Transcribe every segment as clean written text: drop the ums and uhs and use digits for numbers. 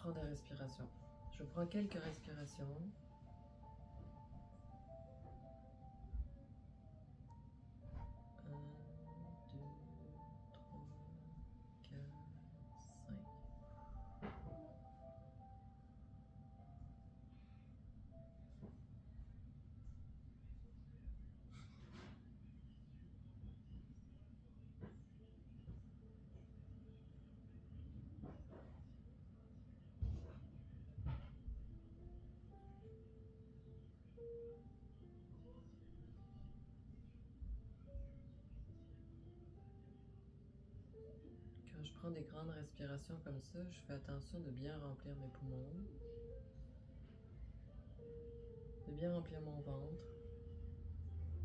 prends des respirations. Je prends quelques respirations. Un, deux, trois, quatre, cinq. Quand je prends des grandes respirations comme ça, je fais attention de bien remplir mes poumons, de bien remplir mon ventre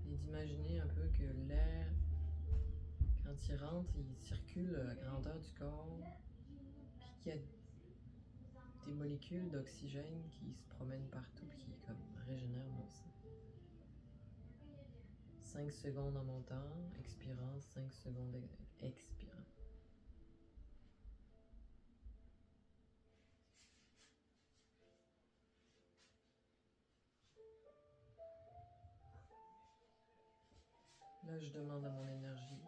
et d'imaginer un peu que l'air, quand il rentre, il circule à la grandeur du corps, puis qu'il y a des molécules d'oxygène qui se promènent partout et qui comme régénèrent mon sang. 5 secondes en montant, expirant, 5 secondes expirant. Là, je demande à mon énergie,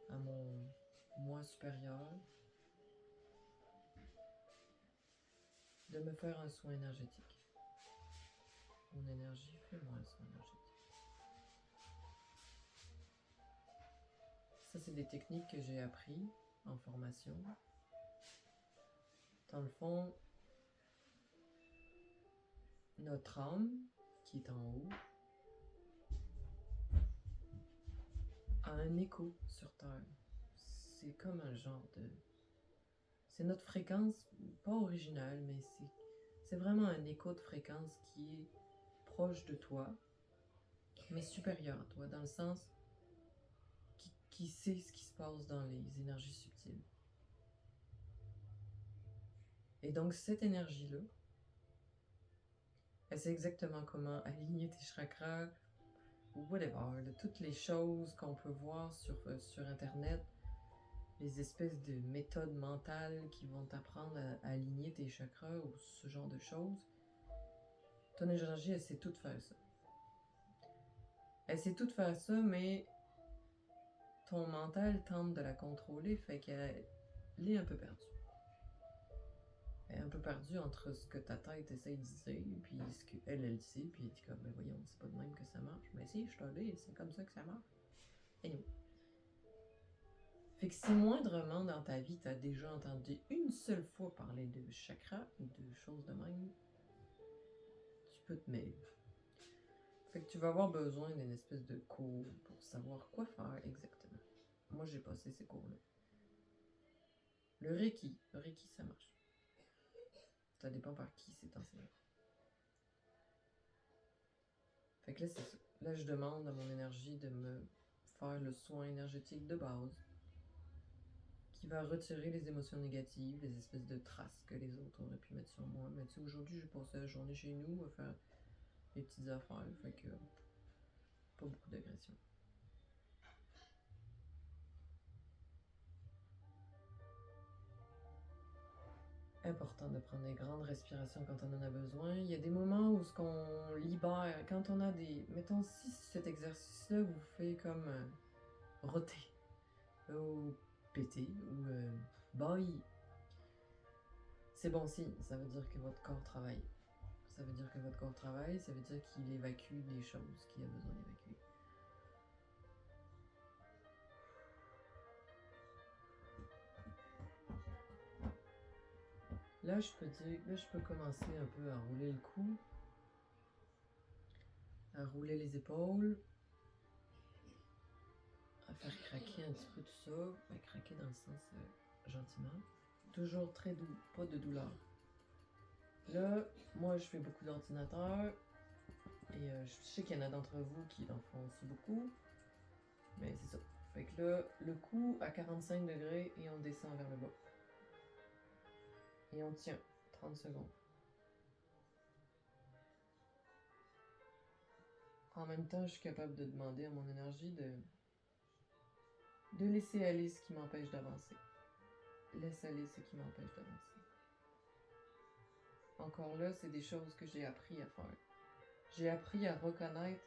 à mon moi supérieur, de me faire un soin énergétique. Mon énergie, fais-moi un soin énergétique. Ça, c'est des techniques que j'ai appris en formation. Dans le fond, notre âme, qui est en haut, a un écho sur Terre. C'est comme un genre de... C'est notre fréquence, pas originale, mais c'est vraiment un écho de fréquence qui est proche de toi, mais supérieur à toi, dans le sens qui sait ce qui se passe dans les énergies subtiles. Et donc, cette énergie-là, elle sait exactement comment aligner tes chakras, ou whatever, de toutes les choses qu'on peut voir sur Internet, les espèces de méthodes mentales qui vont t'apprendre à aligner tes chakras ou ce genre de choses. Ton énergie, elle sait tout faire ça. Elle sait tout faire ça, mais ton mental tente de la contrôler, fait qu'elle est un peu perdue. Elle est un peu perdue entre ce que ta tête essaie de dire, puis ce qu'elle sait, puis elle dit comme, mais voyons, c'est pas de même que ça marche. Mais si, je te dis, c'est comme ça que ça marche. Anyway. Fait que si moindrement dans ta vie, t'as déjà entendu une seule fois parler de chakra ou de choses de même, tu peux te mêler. Fait que tu vas avoir besoin d'une espèce de cours pour savoir quoi faire exactement. Moi, j'ai passé ces cours-là. Le Reiki, ça marche. Ça dépend par qui c'est enseigné. Fait que là, c'est ça. Là, je demande à mon énergie de me faire le soin énergétique de base qui va retirer les émotions négatives, les espèces de traces que les autres auraient pu mettre sur moi. Mais tu sais, aujourd'hui, j'ai passé la journée chez nous à faire des petites affaires, fait que pas beaucoup d'agression. Important de prendre des grandes respirations quand on en a besoin. Il y a des moments où ce qu'on libère, quand on a des... Mettons, si cet exercice-là vous fait comme roter, ou péter, ou bailler, c'est bon signe, ça veut dire que votre corps travaille. Ça veut dire que votre corps travaille, ça veut dire qu'il évacue des choses qu'il a besoin d'évacuer. Là, je peux commencer un peu à rouler le cou, à rouler les épaules, à faire craquer un petit peu tout ça, craquer dans le sens gentiment. Toujours très doux, pas de douleur. Là, moi je fais beaucoup d'ordinateur et je sais qu'il y en a d'entre vous qui en font aussi beaucoup, mais c'est ça. Fait que là, le cou à 45 degrés et on descend vers le bas. Et on tient 30 secondes. En même temps, je suis capable de demander à mon énergie de laisser aller ce qui m'empêche d'avancer. Laisse aller ce qui m'empêche d'avancer. encore là, c'est des choses que j'ai appris à faire. J'ai appris à reconnaître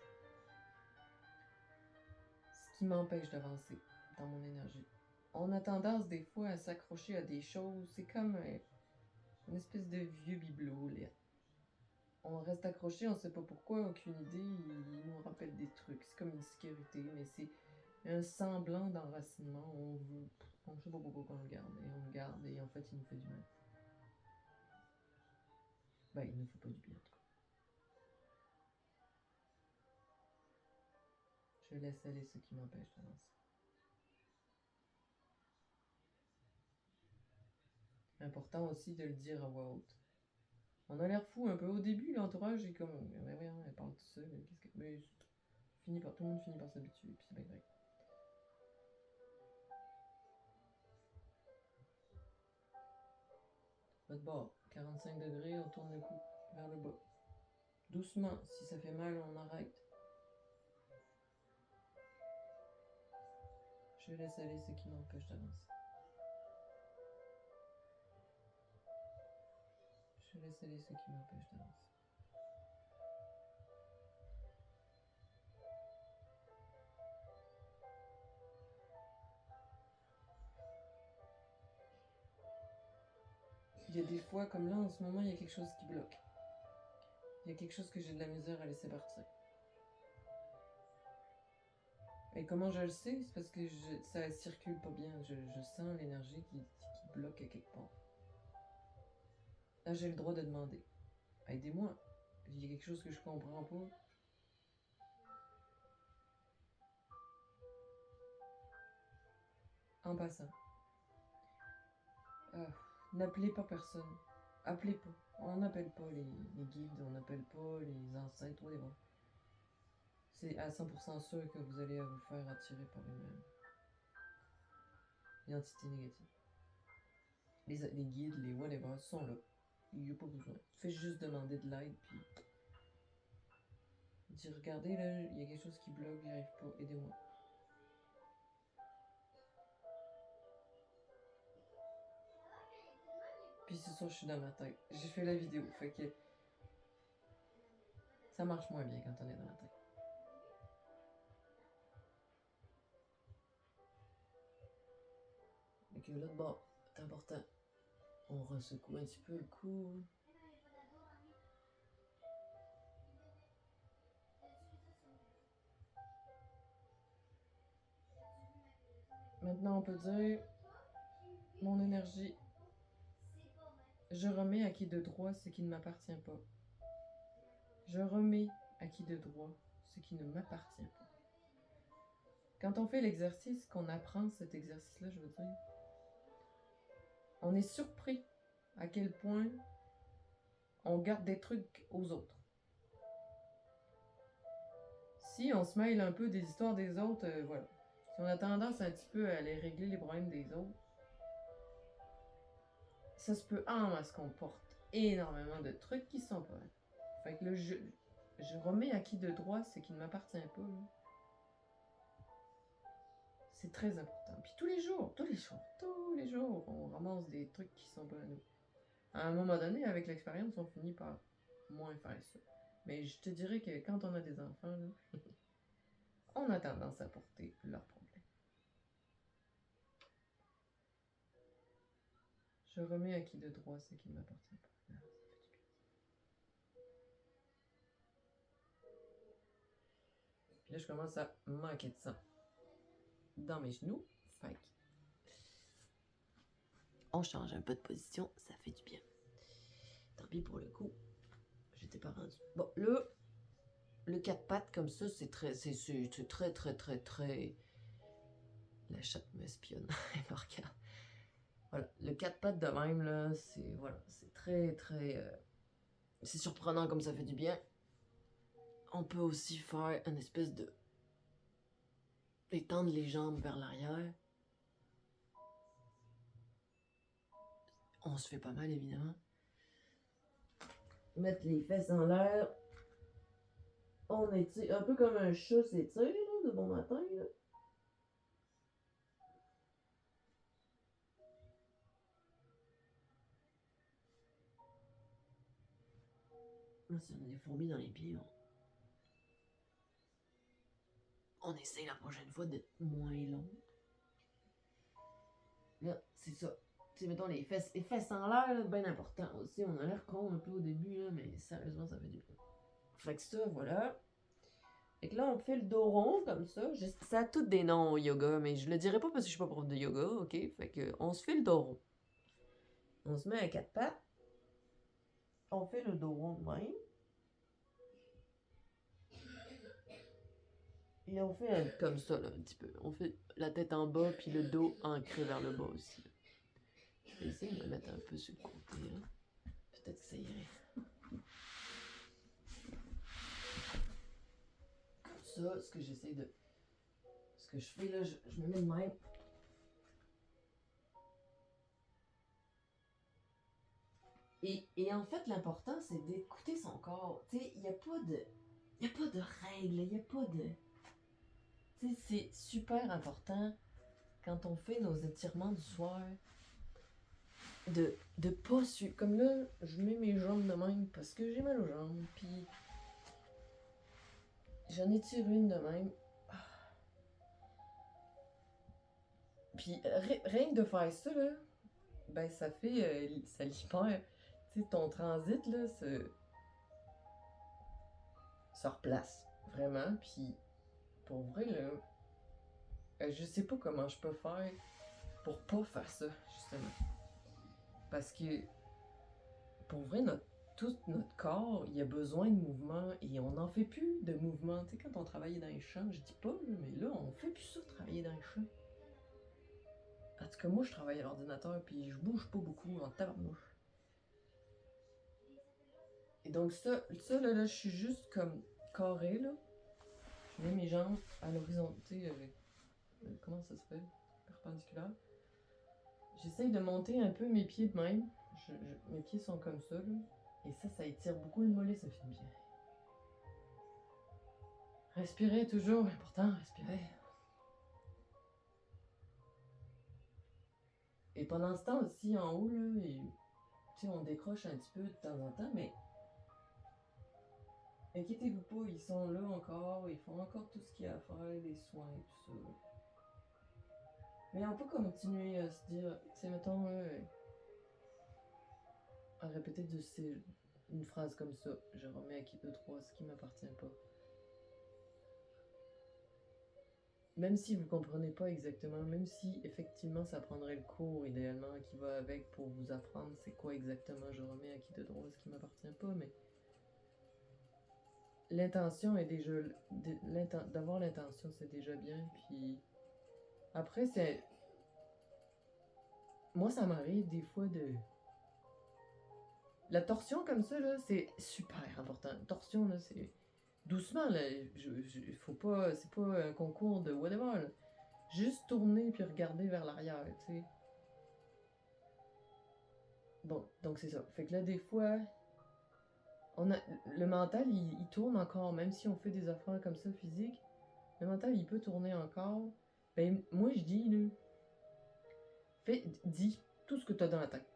ce qui m'empêche d'avancer dans mon énergie. On a tendance des fois à s'accrocher à des choses, c'est comme une espèce de vieux bibelot, là. On reste accroché, on sait pas pourquoi, aucune idée, il nous rappelle des trucs. C'est comme une sécurité, mais c'est un semblant d'enracinement. On sait pas pourquoi on le garde, et on le garde, et en fait, il nous fait du mal. Ben, il nous fait pas du bien, en tout cas. Je laisse aller ce qui m'empêche d'avancer. Important aussi de le dire à voix haute. On a l'air fou un peu au début, l'entourage est comme, mais voyons, elle parle tout seul, qu'est-ce que... Mais tout le monde finit par s'habituer, puis c'est bien vrai. Votre bord, 45 degrés, on tourne le cou vers le bas. Doucement, si ça fait mal, on arrête. Je laisse aller ce qui m'empêche d'avancer. Je laisse aller ce qui m'empêche d'avancer. Il y a des fois, comme là, en ce moment, il y a quelque chose qui bloque. Il y a quelque chose que j'ai de la misère à laisser partir. Et comment je le sais? C'est parce que ça circule pas bien. Je sens l'énergie qui bloque à quelque part. Là, j'ai le droit de demander. Aidez-moi. Il y a quelque chose que je comprends pas. En passant. N'appelez pas personne. Appelez pas. On n'appelle pas les guides, on n'appelle pas les ancêtres, whatever. C'est à 100% sûr que vous allez vous faire attirer par une entité négative. Les guides, les whatever sont là. Il n'y a pas besoin. Fais juste demander de l'aide, puis dis regardez là, il y a quelque chose qui bloque, j'y arrive pas, aidez-moi. Puis c'est sûr, je suis dans ma tête. J'ai fait la vidéo, fait que ça marche moins bien quand on est dans la tête. Fait que l'autre bord, c'est important. On ressecoue un petit peu le cou. Maintenant, on peut dire mon énergie. Je remets à qui de droit ce qui ne m'appartient pas. Je remets à qui de droit ce qui ne m'appartient pas. Quand on fait l'exercice, qu'on apprend cet exercice-là, je veux dire, on est surpris à quel point on garde des trucs aux autres. Si on se mêle un peu des histoires des autres, voilà. Si on a tendance un petit peu à aller régler les problèmes des autres, ça se peut en masse qu'on porte énormément de trucs qui sont pas. Fait que là, je remets à qui de droit ce qui ne m'appartient pas. Là. C'est très important. Puis tous les jours, on ramasse des trucs qui sont pas à nous. À un moment donné, avec l'expérience, on finit par moins faire ça. Mais je te dirais que quand on a des enfants, là, on a tendance à porter leurs problèmes. Je remets à qui de droit ce qui ne m'appartient pas. Ah, ça fait du bien. Puis là, je commence à manquer de sang dans mes genoux. Fait que on change un peu de position, ça fait du bien. Tant pis pour le coup, j'étais pas rendue. Bon, là, le 4 pattes comme ça, c'est très. La chatte m'espionne, elle me regarde. Voilà, le 4 pattes de même, là, c'est très. C'est surprenant comme ça fait du bien. On peut aussi faire une espèce de. Étendre les jambes vers l'arrière. On se fait pas mal, évidemment. Mettre les fesses en l'air. On étire, un peu comme un chat s'étire, là, de bon matin, là. Là, si on a des fourmis dans les pieds, on essaye la prochaine fois d'être moins long. Là, c'est ça. Tu sais, mettons les fesses en l'air, là, bien important aussi. On a l'air con un peu au début, là, mais sérieusement, ça fait du bien. Fait que ça, voilà. Fait que là, on fait le dos rond, comme ça. Ça a tous des noms au yoga, mais je le dirai pas parce que je suis pas prof de yoga, ok? Fait que, on se fait le dos rond. On se met à quatre pattes. On fait le dos rond de même. Et on fait comme ça, là, un petit peu. On fait la tête en bas, puis le dos ancré vers le bas aussi. Là. Je vais essayer de me mettre un peu sur le côté. Hein. Peut-être que ça irait. Comme ça, ce que j'essaie de... Ce que je fais, là, je me mets de même. Et en fait, l'important, c'est d'écouter son corps. Tu sais, il n'y a pas de... Il n'y a pas de règles, il n'y a pas de... Tu sais, c'est super important quand on fait nos étirements du soir de pas suivre. Comme là, je mets mes jambes de même parce que j'ai mal aux jambes. Puis j'en étire une de même. Puis rien que de faire ça, là, ben ça fait. Ça libère. Tu sais, ton transit, là, se replace. Vraiment. Puis pour vrai, là, je sais pas comment je peux faire pour pas faire ça, justement. Parce que, pour vrai, tout notre corps, il a besoin de mouvement et on n'en fait plus de mouvement. Tu sais, quand on travaillait dans les champs, je dis pas, là, mais là, on fait plus ça, travailler dans les champs. En tout cas, moi, je travaille à l'ordinateur puis je bouge pas beaucoup en tabarnouche. Et donc, ça là, je suis juste comme carré, là. Je mets mes jambes à l'horizon, tu sais, comment ça se fait? Perpendiculaire. J'essaye de monter un peu mes pieds de même. Mes pieds sont comme ça, là. Et ça étire beaucoup le mollet, ça fait bien. Respirer, toujours important, respirer. Et pendant ce temps aussi, en haut, là, on décroche un petit peu de temps en temps, mais inquiétez-vous pas, ils sont là encore, ils font encore tout ce qu'il y a à faire, les soins, tout ça. Mais on peut continuer à se dire, tu sais, mettons, à répéter une phrase comme ça. Je remets à qui de trois ce qui m'appartient pas. Même si vous comprenez pas exactement, même si effectivement ça prendrait le cours idéalement qui va avec pour vous apprendre c'est quoi exactement je remets à qui de droit ce qui m'appartient pas, mais l'intention est déjà... D'avoir l'intention c'est déjà bien, puis après c'est... Moi ça m'arrive des fois de... La torsion comme ça là, c'est super important. Torsion là, c'est... Doucement là, faut pas... C'est pas un concours de whatever là. Juste tourner puis regarder vers l'arrière, tu sais. Bon, donc c'est ça. Fait que là, des fois, le mental, il tourne encore, même si on fait des affaires comme ça physiques. Le mental, il peut tourner encore. Ben, moi, je dis, là, dis tout ce que t'as dans la tête.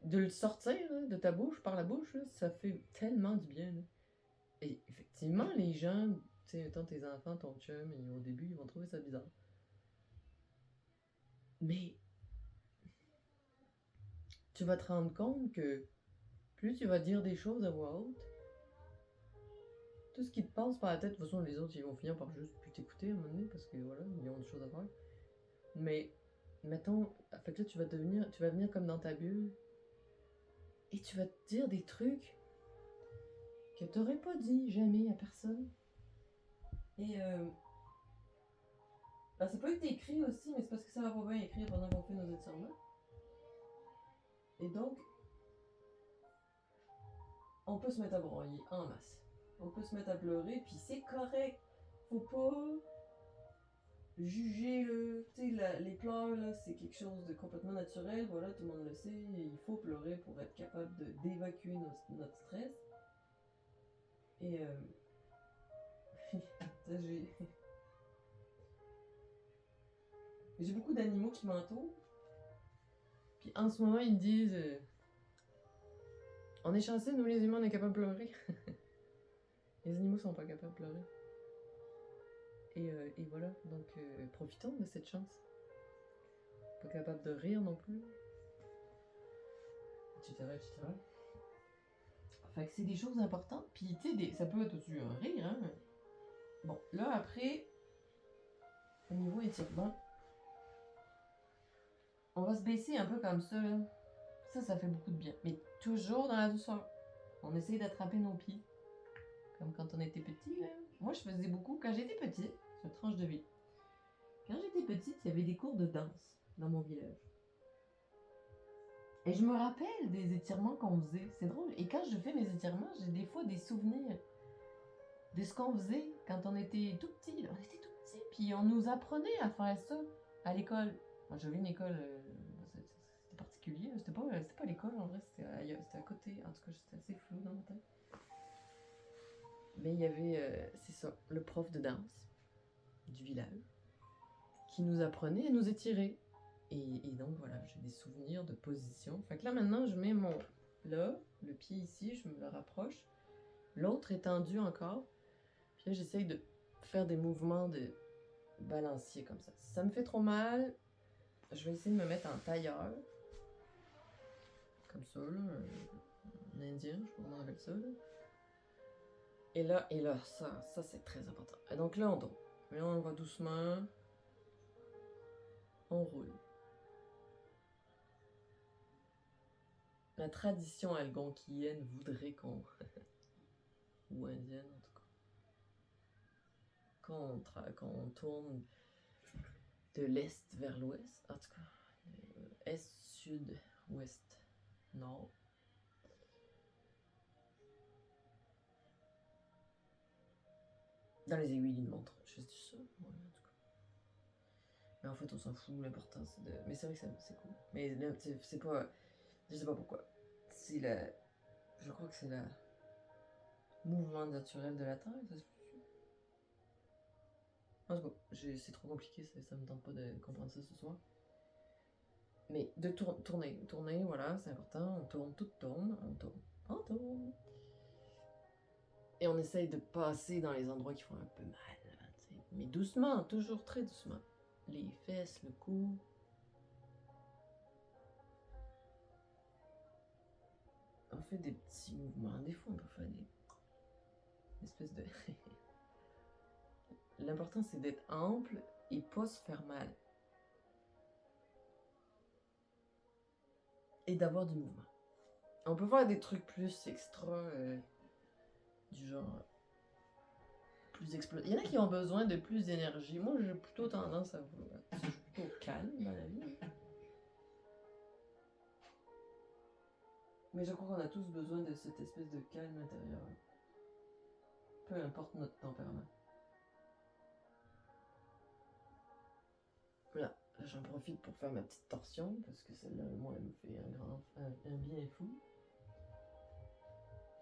De le sortir là, de ta bouche, par la bouche, là, ça fait tellement du bien. Là. Et effectivement, les gens, tu sais, tant tes enfants, ton chum, au début, ils vont trouver ça bizarre. Mais tu vas te rendre compte que plus tu vas dire des choses à voix haute, tout ce qui te passe par la tête, de toute façon, les autres, ils vont finir par juste plus t'écouter à un moment donné, parce que voilà, ils ont des choses à faire. Mais, mettons, fait que là, tu vas venir comme dans ta bulle, et tu vas te dire des trucs que t'aurais pas dit jamais à personne. Et, ben, ça peut être écrit aussi, mais c'est parce que ça va pas bien écrire pendant qu'on fait nos étirements. Et donc, on peut se mettre à broyer en masse. On peut se mettre à pleurer, puis c'est correct. Faut pas juger les pleurs là, c'est quelque chose de complètement naturel, voilà, tout le monde le sait, il faut pleurer pour être capable d'évacuer notre stress. Et j'ai beaucoup d'animaux qui m'entourent. Puis en ce moment, ils me disent On est chanceux, nous les humains, on est capables de pleurer. Les animaux sont pas capables de pleurer. Et voilà, donc profitons de cette chance. Pas capable de rire non plus. Etc. etc. Fait que c'est des choses importantes. Puis tu sais, ça peut être aussi un rire, hein. Bon, là après, au niveau étirement, on va se baisser un peu comme ça, là. Ça fait beaucoup de bien. Mais toujours dans la douceur. On essaye d'attraper nos pieds. Comme quand on était petit, là. Moi, je faisais beaucoup quand j'étais petite. C'est une tranche de vie. Quand j'étais petite, il y avait des cours de danse dans mon village. Et je me rappelle des étirements qu'on faisait. C'est drôle. Et quand je fais mes étirements, j'ai des fois des souvenirs de ce qu'on faisait quand on était tout petit. On était tout petit. Puis on nous apprenait à faire ça à l'école. Moi, j'avais une école... c'était particulier. C'était pas l'école, en vrai. C'était à côté. En tout cas, c'était assez flou dans ma tête. Mais il y avait, c'est ça, le prof de danse du village qui nous apprenait à nous étirer. Et donc voilà, j'ai des souvenirs de position. Fait que là maintenant, je mets mon... Là, le pied ici, je me le rapproche. L'autre est tendu encore. Puis là, j'essaye de faire des mouvements de balancier comme ça. Si ça me fait trop mal, je vais essayer de me mettre en tailleur. Comme ça, là. Un indien, je sais pas comment on appelle ça, là. Et là, ça c'est très important. Et donc là, on tombe. Mais là, on va doucement. On roule. La tradition algonquienne voudrait qu'on... ou indienne, en tout cas. Qu'on tourne de l'est vers l'ouest. En tout cas, est, sud, ouest, nord. Dans les aiguilles d'une montre. Je dis ça, ouais, en tout cas. Mais en fait, on s'en fout. L'important, c'est de... Mais c'est vrai que c'est cool. Mais c'est pas... Je sais pas pourquoi. C'est la... Je crois que c'est la... mouvement naturel de la Terre, ça se peut. En tout cas, c'est trop compliqué, ça me tente pas de comprendre ça ce soir. Mais de tourner, voilà, c'est important. On tourne, tout tourne, on tourne. Et on essaye de passer dans les endroits qui font un peu mal, hein, mais doucement, toujours très doucement. Les fesses, le cou. On fait des petits mouvements. Des fois, on peut faire des espèces de... L'important, c'est d'être ample et pas se faire mal. Et d'avoir du mouvement. On peut faire des trucs plus extra, du genre plus explosif. Il y en a qui ont besoin de plus d'énergie. Moi, j'ai plutôt tendance à vouloir. Je suis plutôt calme dans la vie. Mais je crois qu'on a tous besoin de cette espèce de calme intérieur. Peu importe notre tempérament. Voilà, j'en profite pour faire ma petite torsion, parce que celle-là, moi, elle me fait un bien fou.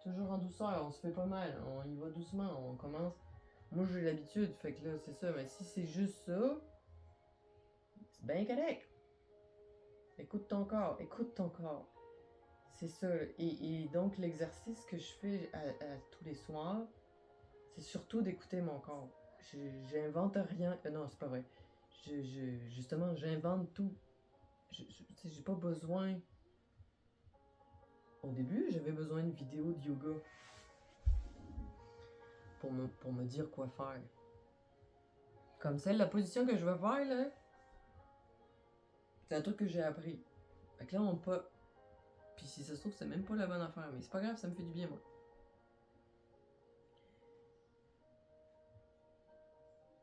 Toujours en douceur, on se fait pas mal, on y va doucement, on commence. Moi, j'ai l'habitude, fait que là, c'est ça. Mais si c'est juste ça, c'est bien correct. Écoute ton corps, écoute ton corps. C'est ça. Et donc, l'exercice que je fais à tous les soirs, c'est surtout d'écouter mon corps. J'invente rien. Non, c'est pas vrai. Justement, j'invente tout. J'ai pas besoin. Au début, j'avais besoin de vidéos de yoga pour me dire quoi faire. Comme celle, la position que je vais faire, là, c'est un truc que j'ai appris. Fait que là, on peut. Puis si ça se trouve, c'est même pas la bonne affaire, mais c'est pas grave, ça me fait du bien, moi.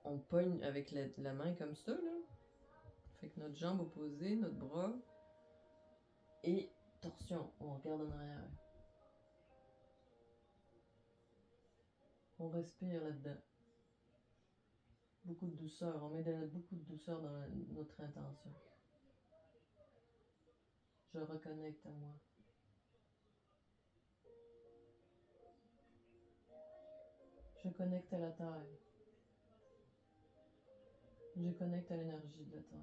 On pogne avec la main comme ça, là. Fait que notre jambe opposée, notre bras. Et torsion, on regarde en arrière. On respire là-dedans. Beaucoup de douceur, on met beaucoup de douceur dans notre intention. Je reconnecte à moi. Je connecte à la terre. Je connecte à l'énergie de la terre.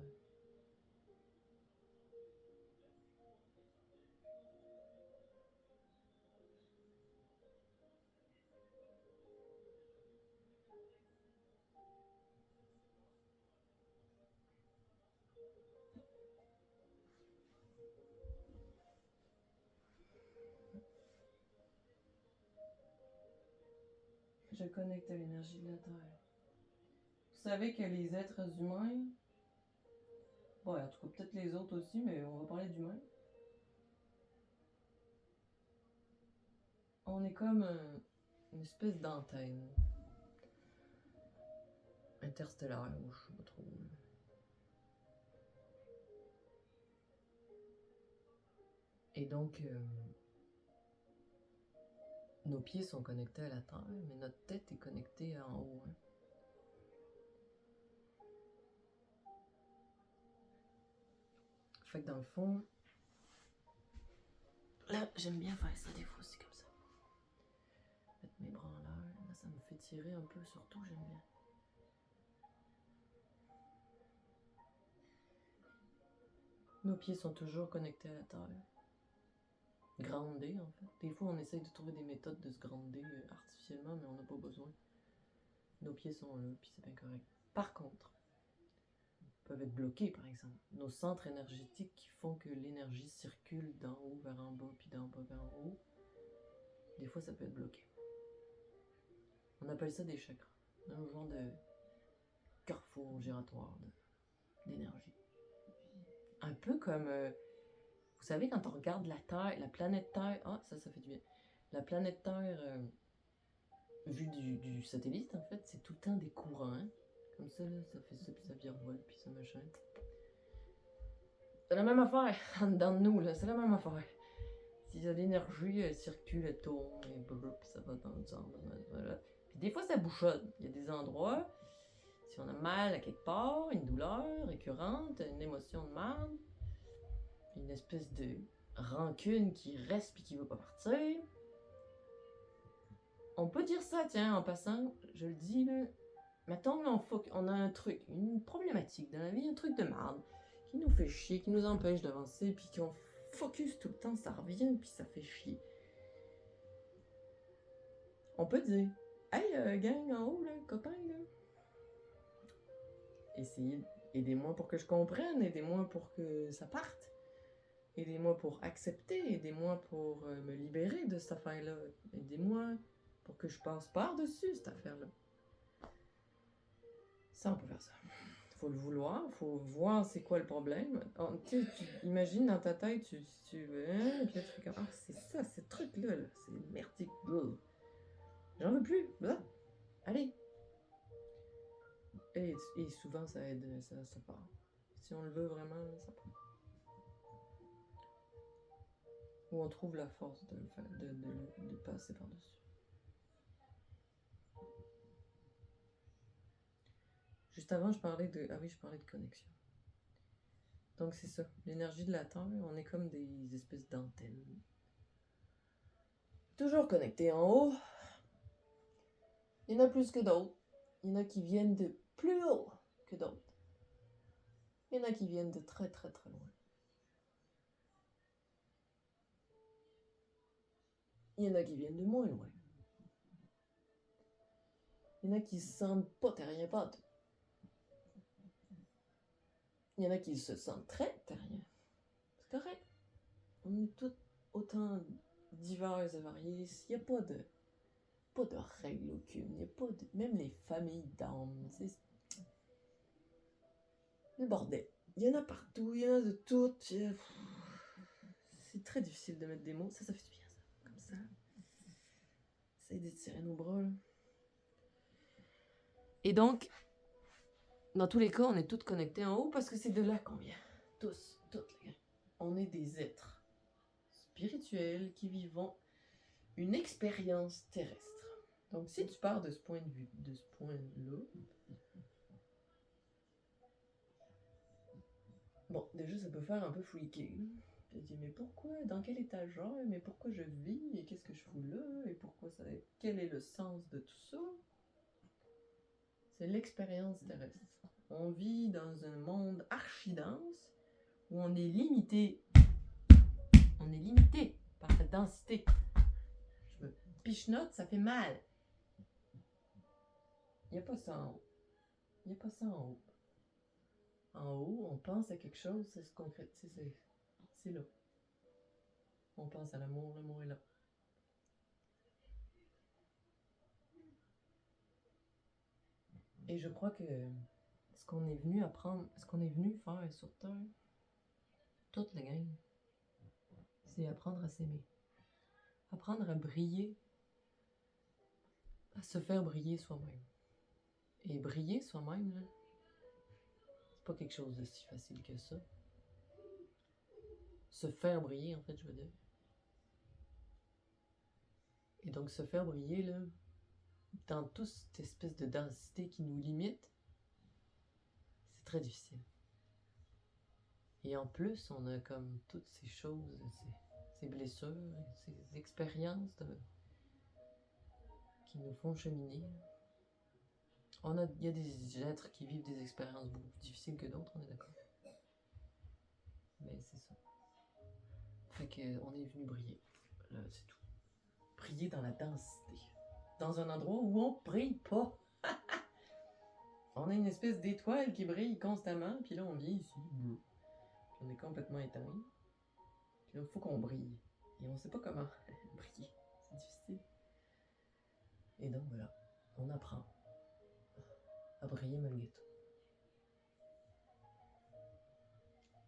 je connecte à l'énergie de la Terre. Vous savez que les êtres humains, bon, en tout cas peut-être les autres aussi, mais on va parler d'humains. On est comme une espèce d'antenne interstellaire, ou je sais pas trop. Et donc, nos pieds sont connectés à la Terre, mais notre tête est connectée en haut. Hein. Fait que dans le fond, là, j'aime bien faire ça des fois, c'est comme ça. Mettre mes bras en l'air, là, ça me fait tirer un peu, surtout, j'aime bien. Nos pieds sont toujours connectés à la Terre. Grounder, en fait. Des fois, on essaye de trouver des méthodes de se grounder artificiellement, mais on n'a pas besoin. Nos pieds sont là, puis c'est bien correct. Par contre, ils peuvent être bloqués, par exemple. Nos centres énergétiques qui font que l'énergie circule d'en haut vers en bas, puis d'en bas vers en haut, des fois, ça peut être bloqué. On appelle ça des chakras. Un genre de carrefour giratoire d'énergie. Un peu comme... vous savez, quand on regarde la Terre, la planète Terre... Ah, ça fait du bien. La planète Terre, vue du satellite, en fait, c'est tout le temps des courants. Hein? Comme ça, là, ça fait ça, puis ça virevolte, puis ça machin. C'est la même affaire, en dedans de nous, là. C'est la même affaire. Si y a l'énergie, elle circule, elle tourne, et blablabla, puis ça va dans le sens. Puis des fois, ça bouchonne. Il y a des endroits, si on a mal à quelque part, une douleur récurrente, une émotion de mal, une espèce de rancune qui reste puis qui veut pas partir. On peut dire ça, tiens, en passant, je le dis, là. Mettons, là, on a un truc, une problématique dans la vie, un truc de merde, qui nous fait chier, qui nous empêche d'avancer, puis qu'on focus tout le temps, ça revient, puis ça fait chier. On peut dire, hey, gang en haut, là, copain, là. Essayez, aidez-moi pour que je comprenne, aidez-moi pour que ça parte. Aidez-moi pour accepter, aidez-moi pour me libérer de cette affaire-là. Aidez-moi pour que je passe par-dessus cette affaire-là. Ça, on peut faire ça. Faut le vouloir, faut voir c'est quoi le problème. Oh, tu imagines dans ta tête, tu veux, hein, puis là tu fais comme, ah, c'est ça, ce truc-là, là, c'est merdique. J'en veux plus. Blah. Allez. Et souvent, ça aide, ça part. Si on le veut vraiment, ça part. Ou on trouve la force de le faire, de passer par-dessus. Juste avant, je parlais de connexion. Donc c'est ça, l'énergie de la Terre, on est comme des espèces d'antennes. Toujours connectés en haut. Il y en a plus que d'autres. Il y en a qui viennent de plus haut que d'autres. Il y en a qui viennent de très très très loin. Il y en a qui viennent de moins loin. Il y en a qui se sentent pas terriens pas. Il y en a qui se sentent très terriens. C'est correct. On est tous autant divers et variés. Il n'y a pas de règle aucune. Il n'y a pas de... Même les familles d'âmes. C'est le bordel. Il y en a partout. Il y en a de toutes. C'est très difficile de mettre des mots. Ça fait du bien, ça. Comme ça. Essaye d'étirer nos bras, là. Et donc, dans tous les cas, on est tous connectés en haut parce que c'est de là qu'on vient. Tous, toutes les gars. On est des êtres spirituels qui vivent une expérience terrestre. Donc, si tu pars de ce point de vue, de ce point-là, bon, déjà, ça peut faire un peu freaky. Tu te dis, mais pourquoi, dans quel étagère, mais pourquoi je vis, et qu'est-ce que je fous là, et pourquoi ça, quel est le sens de tout ça? C'est l'expérience terrestre. On vit dans un monde archi-dense où on est limité. On est limité par cette densité. Je me pichenote, ça fait mal. Il n'y a pas ça en haut. Il n'y a pas ça en haut. En haut, on pense à quelque chose, c'est ce concret. C'est là. On pense à l'amour est là. Et je crois que ce qu'on est venu apprendre, ce qu'on est venu faire sur Terre, toute la gang, c'est apprendre à s'aimer. Apprendre à briller, à se faire briller soi-même. Et briller soi-même, là, c'est pas quelque chose de si facile que ça. Se faire briller, en fait, je veux dire. Et donc, se faire briller, là, dans toute cette espèce de densité qui nous limite, c'est très difficile. Et en plus, on a comme toutes ces choses, ces blessures, ces expériences qui nous font cheminer. Il y a des êtres qui vivent des expériences beaucoup plus difficiles que d'autres, on est d'accord. Mais c'est ça. Fait qu'on est venu briller. Là, c'est tout. Briller dans la densité. Dans un endroit où on brille pas. On a une espèce d'étoile qui brille constamment, puis là on vient ici, puis on est complètement éteint. Puis là, il faut qu'on brille. Et on sait pas comment briller. C'est difficile. Et donc voilà, on apprend à briller malgré tout.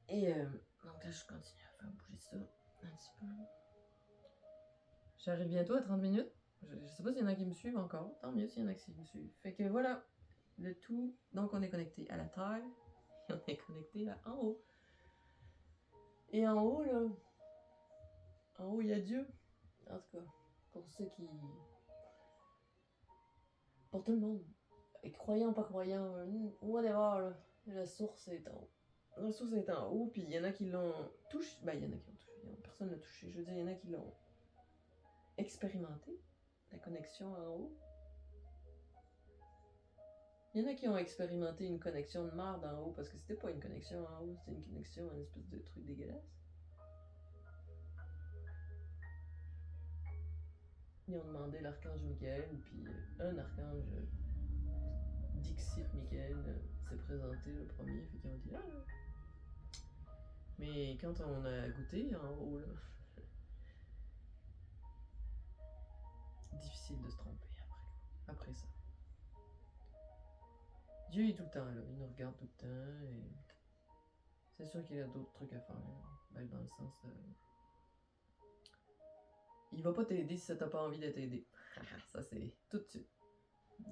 Et donc là, je continue à faire bouger ça un petit peu. J'arrive bientôt à 30 minutes. Je sais pas s'il y en a qui me suivent encore. Tant mieux s'il y en a qui me suivent. Fait que voilà, le tout. Donc on est connecté à la Terre. Et on est connecté là en haut. Et en haut, là, en haut, il y a Dieu. En tout cas, pour ceux qui... Pour tout le monde. Et croyants, pas croyants, whatever, là. La source est en haut. La source est en haut, puis il y en a qui l'ont touché. Ben, il y en a qui l'ont touché. Personne l'a touché. Je veux dire, il y en a qui l'ont expérimenté. La connexion en haut. Il y en a qui ont expérimenté une connexion de marde en haut, parce que c'était pas une connexion en haut, c'était une connexion à une espèce de truc dégueulasse. Ils ont demandé l'archange Michael, puis un archange Dixit Michael s'est présenté le premier, fait qu'ils ont dit ah. Mais quand on a goûté en haut, là, difficile de se tromper après ça. Dieu est tout le temps là, il nous regarde tout le temps, et c'est sûr qu'il a d'autres trucs à faire. Ben, dans le sens. Il va pas t'aider si ça t'a pas envie d'être aidé. Ça, c'est tout de suite.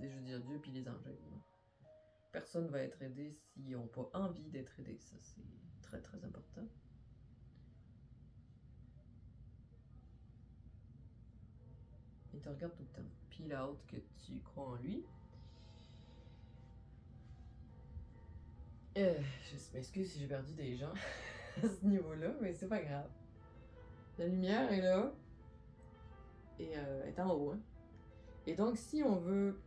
Je veux dire, Dieu puis les anges, évidemment. Personne va être aidé s'ils n'ont pas envie d'être aidés. Ça, c'est très, très important. Il te regarde tout le temps. Puis il a hâte que tu crois en lui. Je m'excuse si j'ai perdu des gens à ce niveau-là, mais c'est pas grave. La lumière est là. Et est en haut. Hein. Et donc, si on veut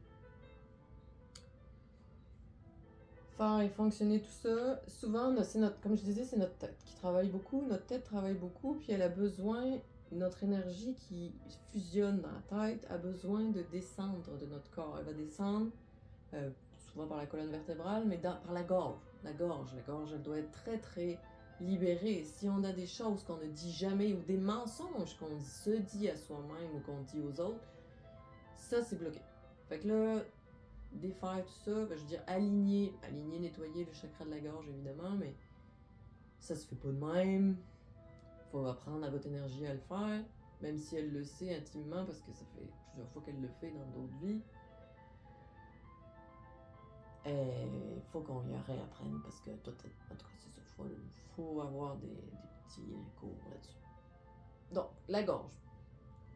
faire et fonctionner tout ça, souvent, c'est notre, comme je disais, c'est notre tête qui travaille beaucoup. Notre tête travaille beaucoup, puis elle a besoin, notre énergie qui fusionne dans la tête a besoin de descendre de notre corps. Elle va descendre souvent par la colonne vertébrale, mais par la gorge. La gorge, elle doit être très, très libérée. Si on a des choses qu'on ne dit jamais ou des mensonges qu'on se dit à soi-même ou qu'on dit aux autres, ça, c'est bloqué. Fait que là, défaire tout ça, ben, je veux dire aligner, nettoyer le chakra de la gorge évidemment, mais ça se fait pas de même. Faut apprendre à votre énergie à le faire, même si elle le sait intimement parce que ça fait plusieurs fois qu'elle le fait dans d'autres vies. Et faut qu'on y réapprenne parce que tout, en tout cas c'est ça, faut avoir des petits cours là-dessus. Donc, la gorge.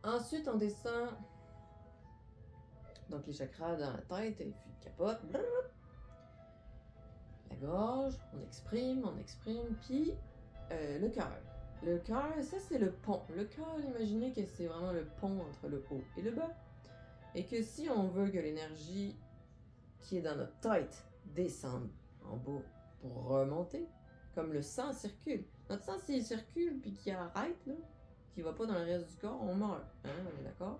Ensuite on descend. Donc les chakras dans la tête, et puis capote. La gorge, on exprime, puis le cœur. Le cœur, ça c'est le pont. Le cœur, imaginez que c'est vraiment le pont entre le haut et le bas. Et que si on veut que l'énergie qui est dans notre tête descende en bas pour remonter, comme le sang circule. Notre sang, s'il circule puis qu'il arrête, là, qu'il va pas dans le reste du corps, on meurt. Hein, on est d'accord?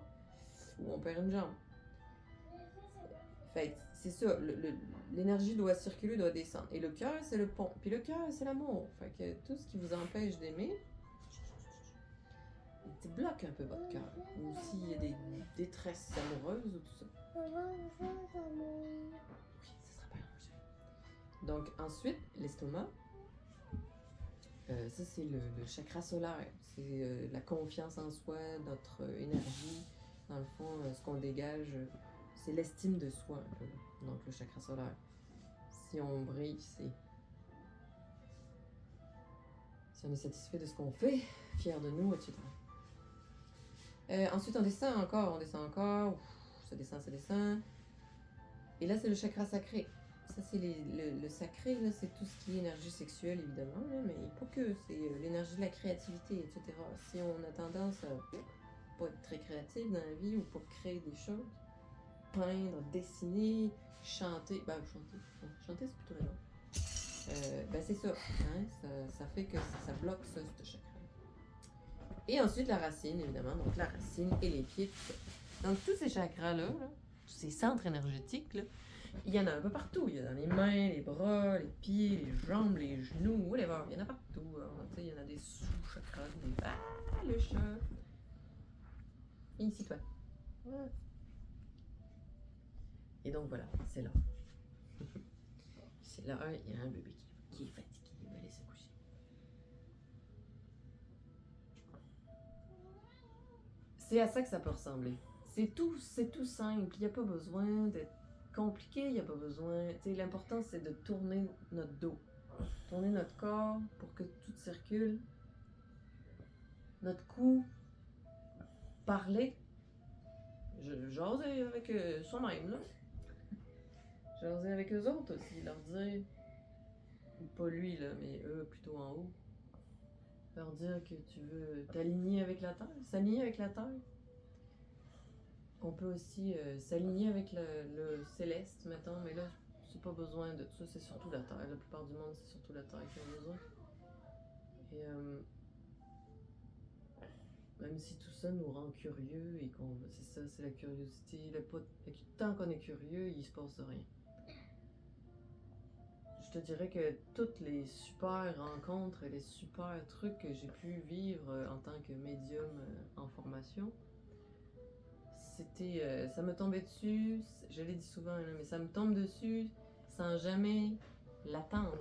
Ou on perd une jambe. Fait c'est ça, l'énergie doit circuler, doit descendre. Et le cœur, c'est le pont. Puis le cœur, c'est l'amour. Fait que tout ce qui vous empêche d'aimer, il bloque un peu votre cœur. Ou s'il y a des détresses amoureuses ou tout ça. Oui, Donc ensuite, l'estomac, ça c'est le chakra solaire. C'est la confiance en soi, notre énergie. Dans le fond, ce qu'on dégage, c'est l'estime de soi, un peu. Donc le chakra solaire. Si on brille, c'est... Si on est satisfait de ce qu'on fait, fier de nous, etc. Ensuite, on descend encore. Ouf, ça descend. Et là, c'est le chakra sacré. Ça, c'est le sacré, là, c'est tout ce qui est énergie sexuelle, évidemment, là, mais pas que. C'est l'énergie de la créativité, etc. Si on a tendance à pas être très créatif dans la vie ou pas créer des choses, peindre, dessiner, chanter, chanter c'est plutôt énorme. C'est ça, hein? Ça fait que ça bloque ça, ce chakra. Et ensuite la racine, évidemment, donc la racine et les pieds, tout ça. Donc tous ces chakras-là, tous ces centres énergétiques, là, il y en a un peu partout. Il y a dans les mains, les bras, les pieds, les jambes, les genoux, whatever. Il y en a partout. Il y en a des sous-chakras, des... Ah, le chat! Viens ici, toi. Et donc voilà, c'est là. C'est là, il y a un bébé qui est fatigué, il va aller se coucher. C'est à ça que ça peut ressembler. C'est tout simple. Il n'y a pas besoin d'être compliqué, il n'y a pas besoin... L'important, c'est de tourner notre dos. Tourner notre corps pour que tout circule. Notre cou. Parler. Jaser avec soi-même, là. Jaser avec eux autres aussi, leur dire... Pas lui, là, mais eux, plutôt en haut. Leur dire que tu veux t'aligner avec la terre, s'aligner avec la terre. On peut aussi s'aligner avec le céleste, mettons, mais là, c'est pas besoin de ça, c'est surtout la terre. La plupart du monde, c'est surtout la terre qui a besoin. Et même si tout ça nous rend curieux et qu'on... C'est ça, c'est la curiosité. Tant qu'on est curieux, il se passe rien. Je te dirais que toutes les super rencontres et les super trucs que j'ai pu vivre en tant que médium en formation, c'était... ça me tombait dessus, je l'ai dit souvent, là, mais ça me tombe dessus sans jamais l'attendre.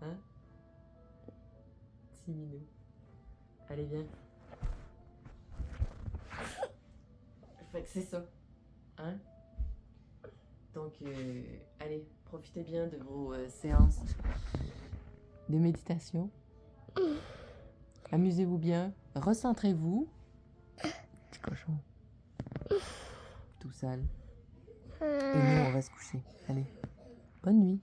Hein? Petit minou. Allez, viens. Fait que c'est ça. Hein? Donc, allez, profitez bien de vos séances de méditation. Amusez-vous bien. Recentrez-vous. Petit cochon. Tout sale. Et nous, on va se coucher. Allez, bonne nuit.